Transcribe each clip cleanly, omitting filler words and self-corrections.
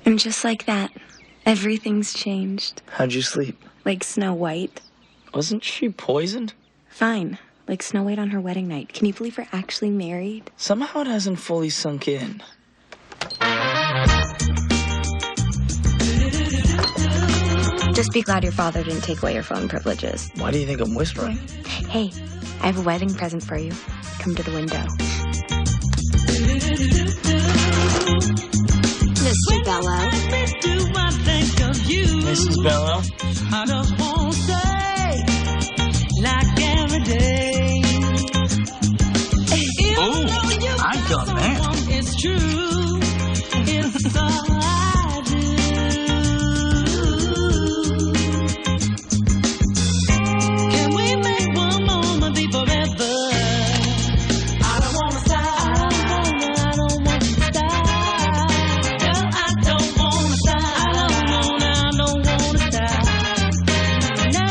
And just like that, everything's changed. How'd you sleep? Like Snow White. Wasn't she poisoned? Fine. Like Snow White on her wedding night. Can you believe we're actually married? Somehow it hasn't fully sunk in. Just be glad your father didn't take away your phone privileges. Why do you think I'm whispering? Hey, I have a wedding present for you. Come to the window. Mr. Bello. Mrs. Bello? I just won't say like every day. Oh, I've done that. It's true. It's all I do. Can we make one moment be forever? I don't wanna stop. I don't wanna stop. No, I don't wanna stop. I don't wanna stop. No,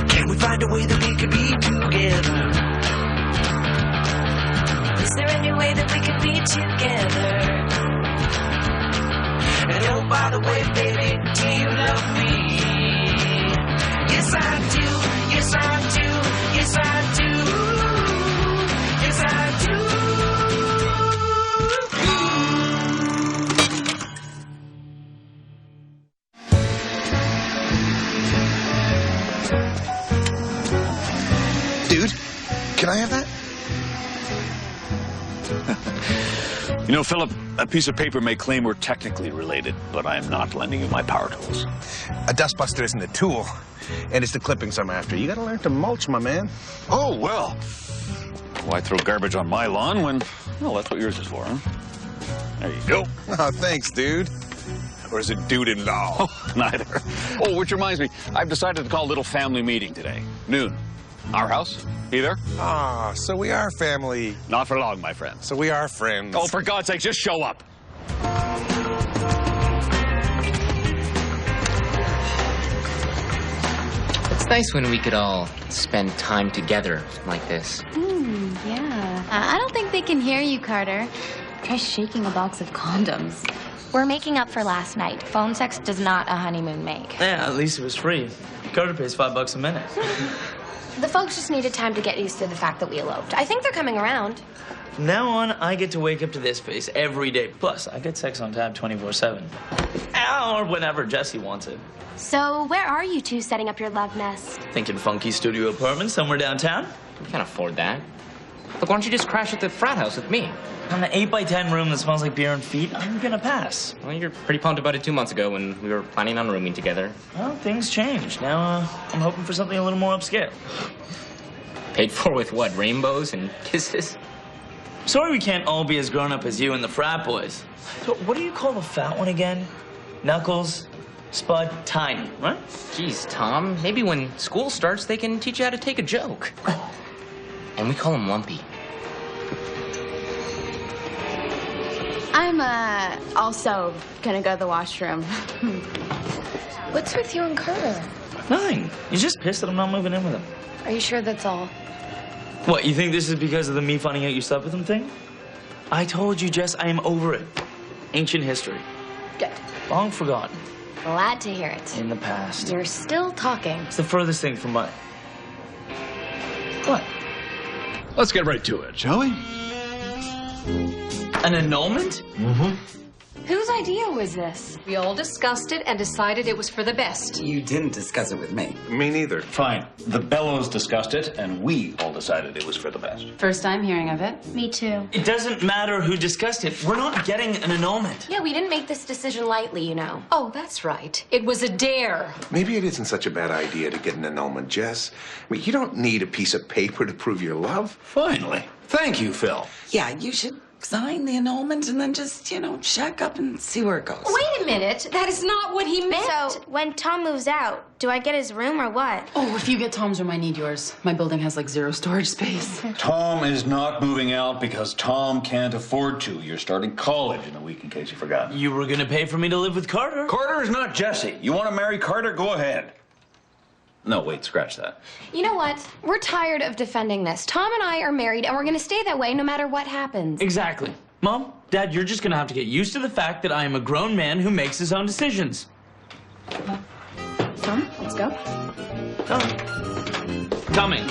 Can we find a way that we could be together? Is there any way that we could be together? And oh, by the way, baby, do you love me? Yes, I do. Yes, I do. Yes, I do. Yes, I do. Dude, can I have that? You know, Philip, a piece of paper may claim we're technically related, but I am not lending you my power tools. A dustbuster isn't a tool, and it's the clippings I'm after. You gotta learn to mulch, my man. Oh, well. Why throw garbage on my lawn when, well, that's what yours is for, huh? There you go. Oh, thanks, dude. Or is it dude-in-law? Oh, neither. Oh, which reminds me, I've decided to call a little family meeting today. Noon. Our house. Be there? Ah, so we are family. Not for long, my friend. So we are friends. Oh, for God's sake, just show up. It's nice when we could all spend time together like this. Yeah. I don't think they can hear you, Carter. Try shaking a box of condoms. We're making up for last night. Phone sex does not a honeymoon make. Yeah, at least it was free. Carter pays $5 a minute. The folks just needed time to get used to the fact that we eloped. I think they're coming around. From now on, I get to wake up to this face every day. Plus, I get sex on tap 24/7. Or whenever Jesse wants it. So where are you two setting up your love nest? Thinking funky studio apartment somewhere downtown? We can't afford that. Look, why don't you just crash at the frat house with me? On an 8x10 room that smells like beer and feet, I'm gonna pass. Well, you're pretty pumped about it 2 months ago when we were planning on rooming together. Well, things change. Now, I'm hoping for something a little more upscale. Paid for with what, rainbows and kisses? Sorry we can't all be as grown up as you and the frat boys. So, what do you call the fat one again? Knuckles, Spud, Tiny, right? Geez, Tom, maybe when school starts, they can teach you how to take a joke. And we call him Lumpy. I'm, also gonna go to the washroom. What's with you and Carter? Nothing. You're just pissed that I'm not moving in with him. Are you sure that's all? What, you think this is because of the me finding out you slept with him thing? I told you, Jess, I am over it. Ancient history. Good. Long forgotten. Glad to hear it. In the past. You're still talking. It's the furthest thing from my... What? Let's get right to it, shall we? An annulment? Mm-hmm. Whose idea was this? We all discussed it and decided it was for the best. You didn't discuss it with me. Me neither. Fine. The Bellows discussed it, and we all decided it was for the best. First time hearing of it. Me too. It doesn't matter who discussed it. We're not getting an annulment. Yeah, we didn't make this decision lightly, you know. Oh, that's right. It was a dare. Maybe it isn't such a bad idea to get an annulment, Jess. I mean, you don't need a piece of paper to prove your love. Finally. Thank you, Phil. Yeah, you should sign the annulment and then just, check up and see where it goes. Wait a minute. That is not what he meant. So, when Tom moves out, do I get his room or what? Oh, if you get Tom's room, I need yours. My building has like 0 storage space. Tom is not moving out because Tom can't afford to. You're starting college in a week, in case you forgot. You were gonna pay for me to live with Carter. Carter is not Jesse. You want to marry Carter? Go ahead. No, wait, scratch that. You know what? We're tired of defending this. Tom and I are married, and we're going to stay that way no matter what happens. Exactly. Mom, Dad, you're just gonna have to get used to the fact that I am a grown man who makes his own decisions. Tom, let's go. Coming.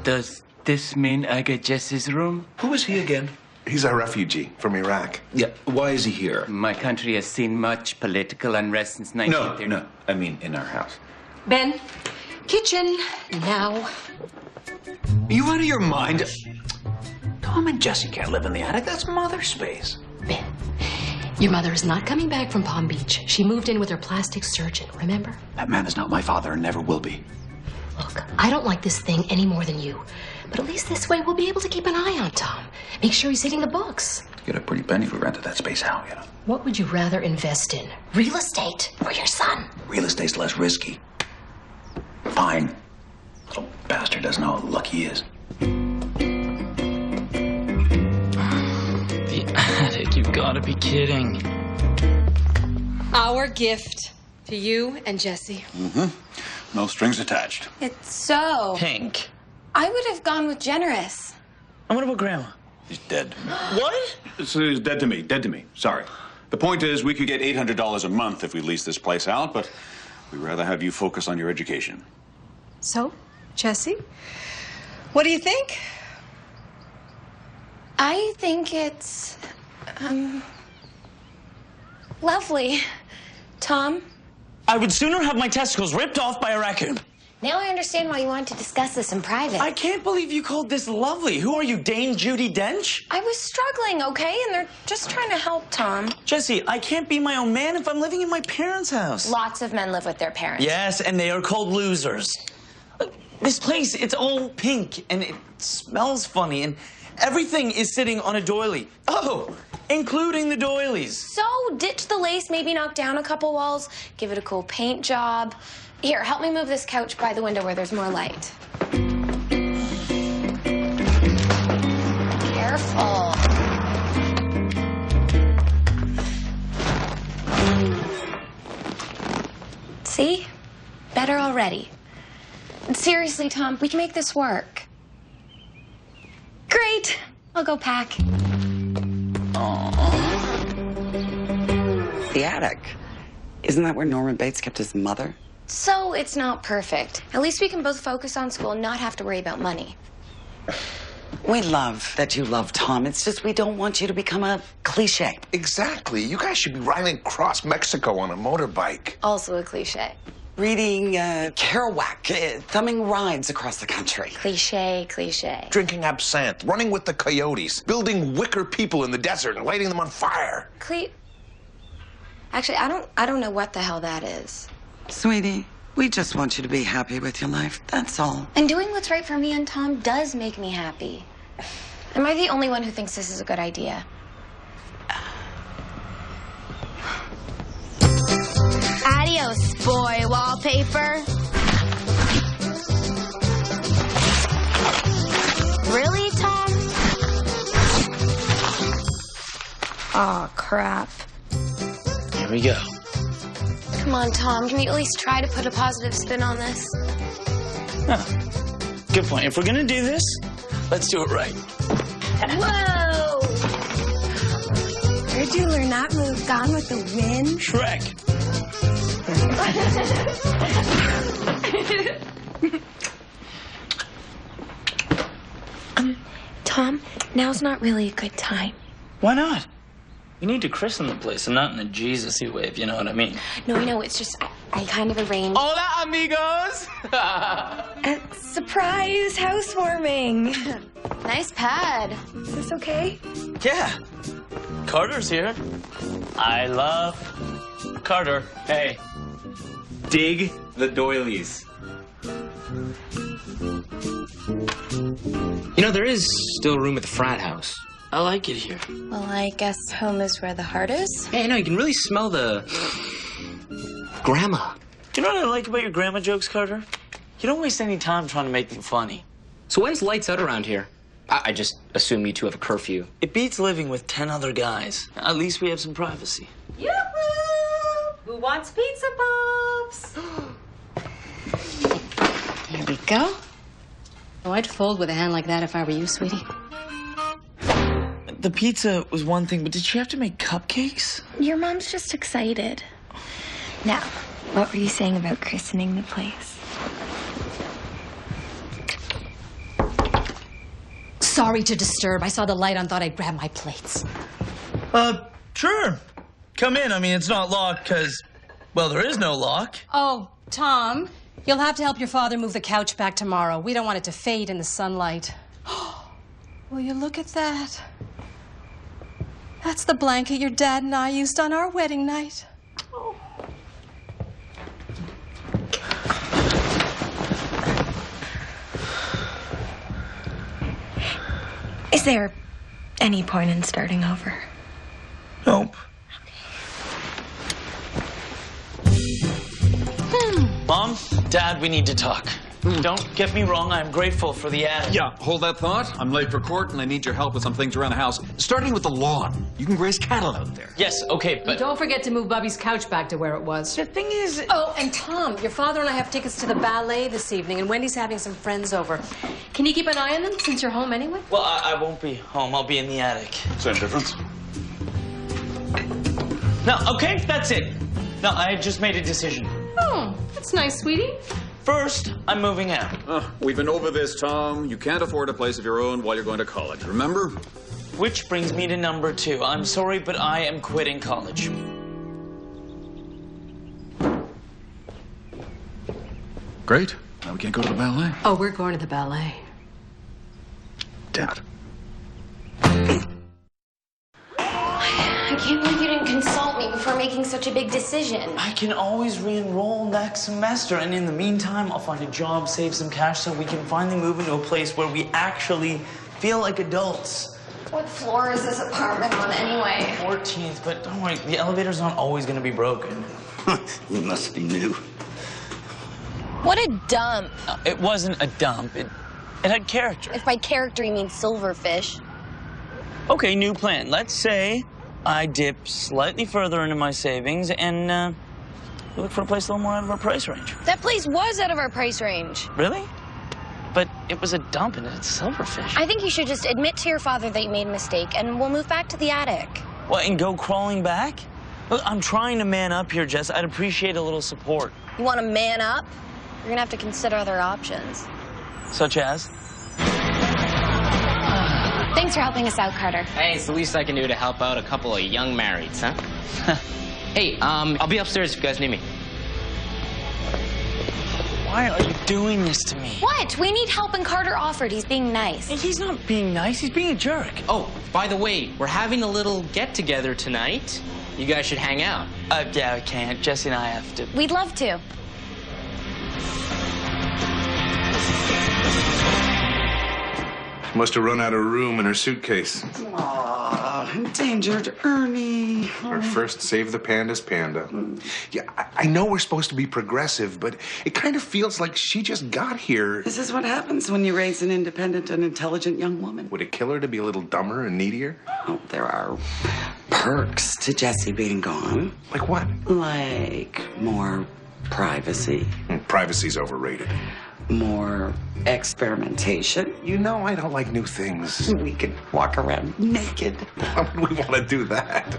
Does this mean I get Jesse's room? Who is he again? He's a refugee from Iraq. Yeah, why is he here? My country has seen much political unrest since 1930. No, I mean in our house. Ben, kitchen now. Are you out of your mind? Tom and Jesse can't live in the attic. That's mother's space. Ben, your mother is not coming back from Palm Beach. She moved in with her plastic surgeon, remember? That man is not my father and never will be. Look, I don't like this thing any more than you. But at least this way we'll be able to keep an eye on Tom. Make sure he's hitting the books. Get a pretty penny if we rented that space out, you know. What would you rather invest in? Real estate or your son? Real estate's less risky. Fine. Little bastard doesn't know how lucky he is. The attic, you've gotta be kidding. Our gift to you and Jesse. No strings attached. It's so. Pink. I would have gone with generous. And what about Grandma? He's dead. What? He's dead to me. Sorry. The point is, we could get $800 a month if we lease this place out, but we'd rather have you focus on your education. So, Jesse, what do you think? I think it's, lovely. Tom? I would sooner have my testicles ripped off by a raccoon. Now I understand why you wanted to discuss this in private. I can't believe you called this lovely. Who are you, Dame Judi Dench? I was struggling, okay? And they're just trying to help Tom. Jesse, I can't be my own man if I'm living in my parents' house. Lots of men live with their parents. Yes, and they are called losers. Look, this place, it's all pink, and it smells funny, and everything is sitting on a doily. Oh, including the doilies. So ditch the lace, maybe knock down a couple walls, give it a cool paint job. Here, help me move this couch by the window where there's more light. Careful. See? Better already. Seriously, Tom, we can make this work. Great. I'll go pack. The attic. Isn't that where Norman Bates kept his mother? So it's not perfect. At least we can both focus on school and not have to worry about money. We love that you love Tom. It's just we don't want you to become a cliche. Exactly. You guys should be riding across Mexico on a motorbike. Also a cliche. Reading Kerouac, thumbing rides across the country. Cliche, cliche. Drinking absinthe, running with the coyotes, building wicker people in the desert and lighting them on fire. Actually, I don't know what the hell that is. Sweetie, we just want you to be happy with your life. That's all. And doing what's right for me and Tom does make me happy. Am I the only one who thinks this is a good idea? Adios, boy wallpaper. Really, Tom? Aw, crap. Here we go. Come on, Tom. Can you at least try to put a positive spin on this? Huh. Good point. If we're gonna do this, let's do it right. Whoa! Where'd you learn that move? Gone with the Wind? Shrek. Tom, now's not really a good time. Why not? We need to christen the place and not in a Jesus-y way, if you know what I mean. No, it's just I kind of arranged. Hola, amigos! Surprise housewarming. Nice pad. Is this okay? Yeah. Carter's here. I love Carter. Hey, dig the doilies. You know, there is still room at the frat house. I like it here. Well, I guess home is where the heart is. Hey, no, you can really smell the grandma. Do you know what I like about your grandma jokes, Carter? You don't waste any time trying to make them funny. So when's lights out around here? I just assume you two have a curfew. It beats living with 10 other guys. At least we have some privacy. Yoo-hoo! Who wants pizza, Bob? gloves. Here we go. Oh, I'd fold with a hand like that if I were you, sweetie. The pizza was one thing, but did she have to make cupcakes? Your mom's just excited. Now, what were you saying about christening the place? Sorry to disturb. I saw the light on, thought I'd grab my plates. Sure. Come in. I mean, it's not locked because, well, there is no lock. Oh, Tom, you'll have to help your father move the couch back tomorrow. We don't want it to fade in the sunlight. Will you look at that? That's the blanket your dad and I used on our wedding night. Is there any point in starting over? Nope. Mom, Dad, we need to talk. Don't get me wrong, I'm grateful for the ad. Yeah, hold that thought. I'm late for court and I need your help with some things around the house. Starting with the lawn. You can graze cattle out there. Yes, okay, but... Don't forget to move Bubby's couch back to where it was. The thing is... Oh, and Tom, your father and I have tickets to the ballet this evening, and Wendy's having some friends over. Can you keep an eye on them since you're home anyway? Well, I won't be home. I'll be in the attic. Same difference. No, okay, that's it. No, I just made a decision. Oh, that's nice, sweetie. First, I'm moving out. We've been over this, Tom. You can't afford a place of your own while you're going to college, remember? Which brings me to number 2. I'm sorry, but I am quitting college. Great. Now we can't go to the ballet. Oh, we're going to the ballet. Dad. I can't believe you didn't consult me before making such a big decision. I can always re-enroll next semester, and in the meantime, I'll find a job, save some cash, so we can finally move into a place where we actually feel like adults. What floor is this apartment on anyway? 14th, but don't worry, the elevator's not always gonna be broken. You must be new. What a dump. It wasn't a dump. It had character. If by character you mean silverfish. Okay, new plan. Let's say I dip slightly further into my savings and look for a place a little more out of our price range. That place was out of our price range. Really? But it was a dump and it's silverfish. I think you should just admit to your father that you made a mistake and we'll move back to the attic. What, and go crawling back? Look, I'm trying to man up here, Jess. I'd appreciate a little support. You want to man up? You're gonna have to consider other options. Such as? Thanks for helping us out, Carter. Hey, it's the least I can do to help out a couple of young marrieds, huh? Hey, I'll be upstairs if you guys need me. Why are you doing this to me? What? We need help and Carter offered. He's being nice. He's not being nice. He's being a jerk. Oh, by the way, we're having a little get-together tonight. You guys should hang out. Yeah, I can't. Jesse and I have to. We'd love to. Must have run out of room in her suitcase. Aw, endangered Ernie. Her first Save the Pandas panda. Yeah, I know we're supposed to be progressive, but it kind of feels like she just got here. This is what happens when you raise an independent and intelligent young woman. Would it kill her to be a little dumber and needier? Oh, there are perks to Jesse being gone. Like what? Like more privacy. Privacy's overrated. More experimentation. You know I don't like new things. We could walk around naked. Why would we want to do that?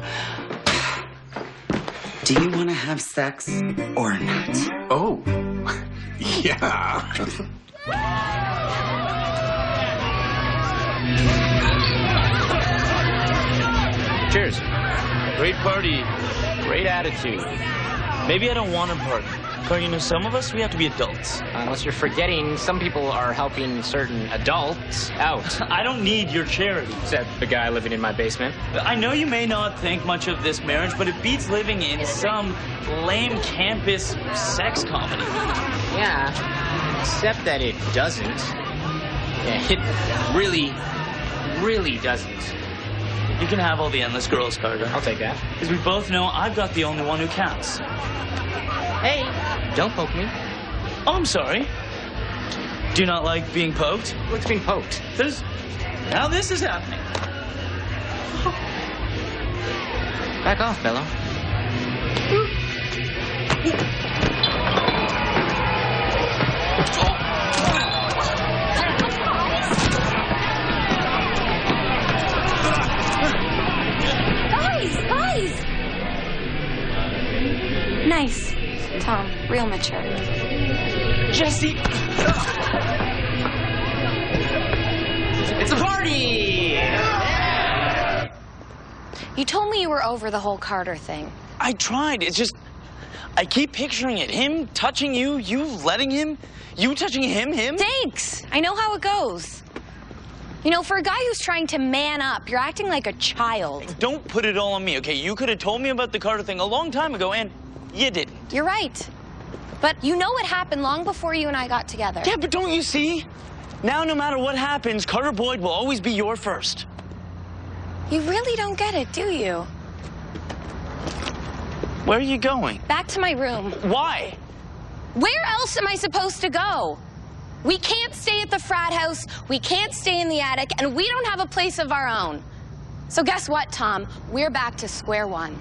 Do you want to have sex or not? Oh, yeah. Cheers. Great party, great attitude. Maybe I don't want to party. But, you know, some of us, we have to be adults. Unless you're forgetting, some people are helping certain adults out. I don't need your charity. Except the guy living in my basement. I know you may not think much of this marriage, but it beats living in some lame campus sex comedy. Yeah, except that it doesn't. Yeah, it really doesn't. You can have all the endless girls, Carter. I'll take that. Because we both know I've got the only one who counts. Hey, don't poke me. Oh, I'm sorry. Do you not like being poked? What's being poked? Now this is happening. Back off, Bello. Tom, real mature. Jesse! It's a party! You told me you were over the whole Carter thing. I tried. It's just, I keep picturing it. Him touching you, you letting him, you touching him. Thanks. I know how it goes. You know, for a guy who's trying to man up, you're acting like a child. Don't put it all on me, okay? You could have told me about the Carter thing a long time ago, and you didn't. You're right. But you know what happened long before you and I got together. Yeah, but don't you see? Now, no matter what happens, Carter Boyd will always be your first. You really don't get it, do you? Where are you going? Back to my room. Why? Where else am I supposed to go? We can't stay at the frat house, we can't stay in the attic, and we don't have a place of our own. So guess what, Tom? We're back to square one.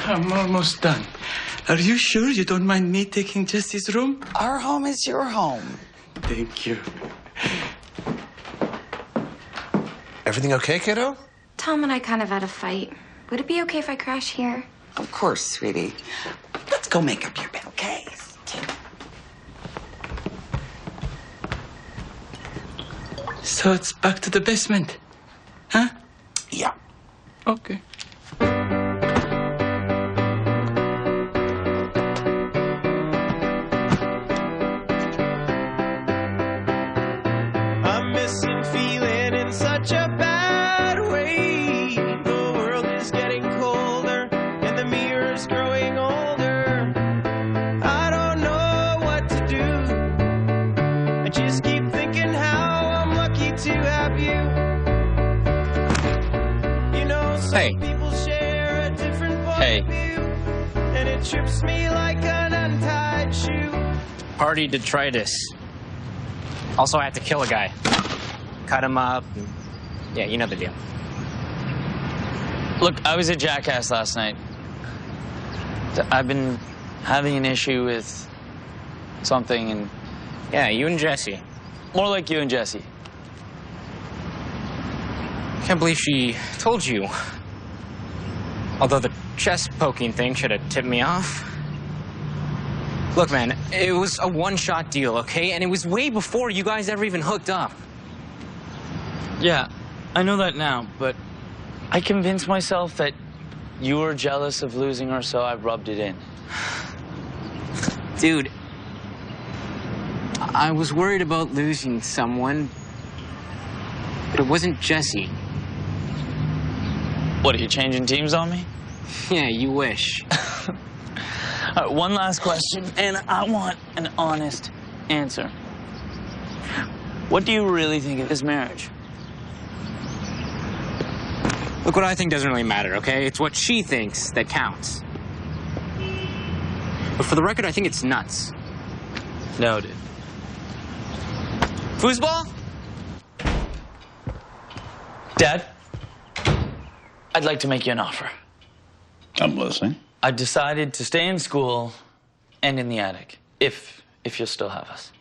I'm almost done. Are you sure you don't mind me taking Jesse's room? Our home is your home. Thank you. Everything okay, kiddo? Tom and I kind of had a fight. Would it be okay if I crash here? Of course, sweetie. Let's go make up your bed, okay? So it's back to the basement, huh? Yeah. Okay. I'm missing feeling in such a bad way. The world is getting colder and the mirror's growing older. I don't know what to do. I just keep thinking how I'm lucky to have you. You know, some people share a different point of view, and it trips me like an untied shoe. Party detritus. Also, I had to kill a guy. Cut him up. Yeah, you know the deal. Look, I was a jackass last night. I've been having an issue with something, and... Yeah, you and Jesse. More like you and Jesse. Can't believe she told you. Although the chest poking thing should have tipped me off. Look, man, it was a one-shot deal, okay? And it was way before you guys ever even hooked up. Yeah, I know that now, but I convinced myself that you were jealous of losing her, so I rubbed it in. Dude, I was worried about losing someone, but it wasn't Jesse. What, are you changing teams on me? Yeah, you wish. All right, one last question, and I want an honest answer. What do you really think of this marriage? Look, what I think doesn't really matter, okay? It's what she thinks that counts. But for the record, I think it's nuts. Noted. Foosball? Dad, I'd like to make you an offer. I'm listening. I've decided to stay in school and in the attic, if you'll still have us.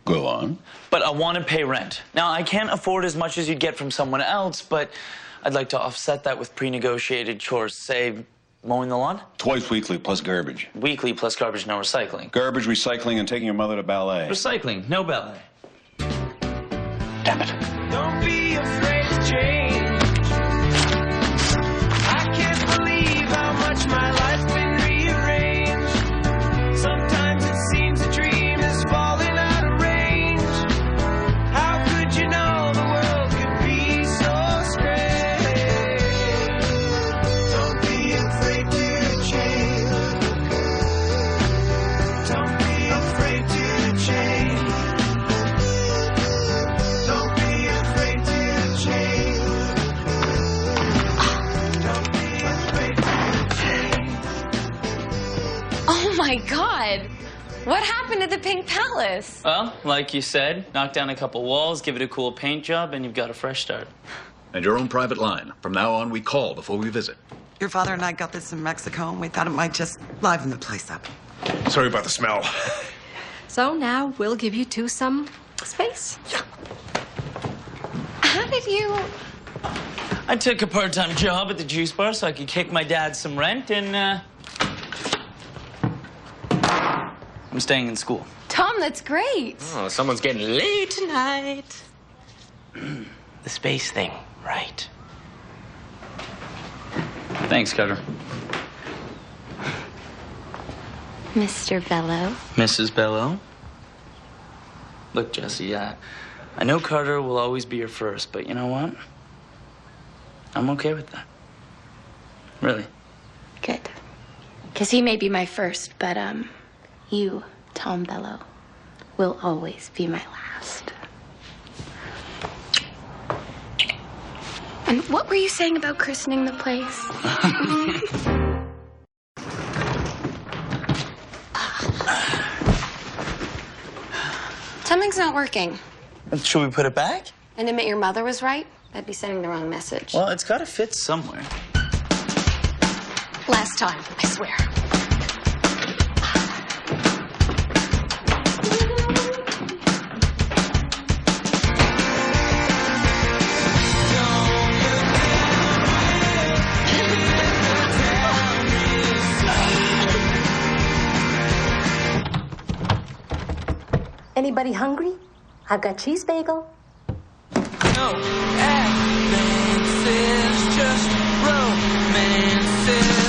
Go on. But I want to pay rent. Now, I can't afford as much as you'd get from someone else, but I'd like to offset that with pre-negotiated chores, say, mowing the lawn? Twice weekly plus garbage. Weekly plus garbage, no recycling. Garbage, recycling, and taking your mother to ballet. Recycling, no ballet. Damn it. Don't be afraid to change. I can't believe how much my life's been rearranged. Sometimes it seems a dream is falling out of range. How could you know the world could be so strange? Don't be afraid to change. Don't be afraid to change. Don't be afraid to change. Don't be afraid to change. Oh my God! What happened to the Pink Palace? Well, like you said, knock down a couple walls, give it a cool paint job, and you've got a fresh start. And your own private line. From now on, we call before we visit. Your father and I got this in Mexico, and we thought it might just liven the place up. Sorry about the smell. So now we'll give you two some space. How did you... I took a part-time job at the juice bar so I could kick my dad some rent, and I'm staying in school. Tom, that's great. Oh, someone's getting laid tonight. The space thing, right? Thanks, Carter. Mr. Bello. Mrs. Bello. Look, Jesse, I know Carter will always be your first, but you know what? I'm okay with that. Really. Good. Because he may be my first, but, you, Tom Bello, will always be my last. And what were you saying about christening the place? Something's not working. Should we put it back? And admit your mother was right? That'd be sending the wrong message. Well, it's got to fit somewhere. Last time, I swear. Anybody hungry? I've got cheese bagel. No advances, just romances.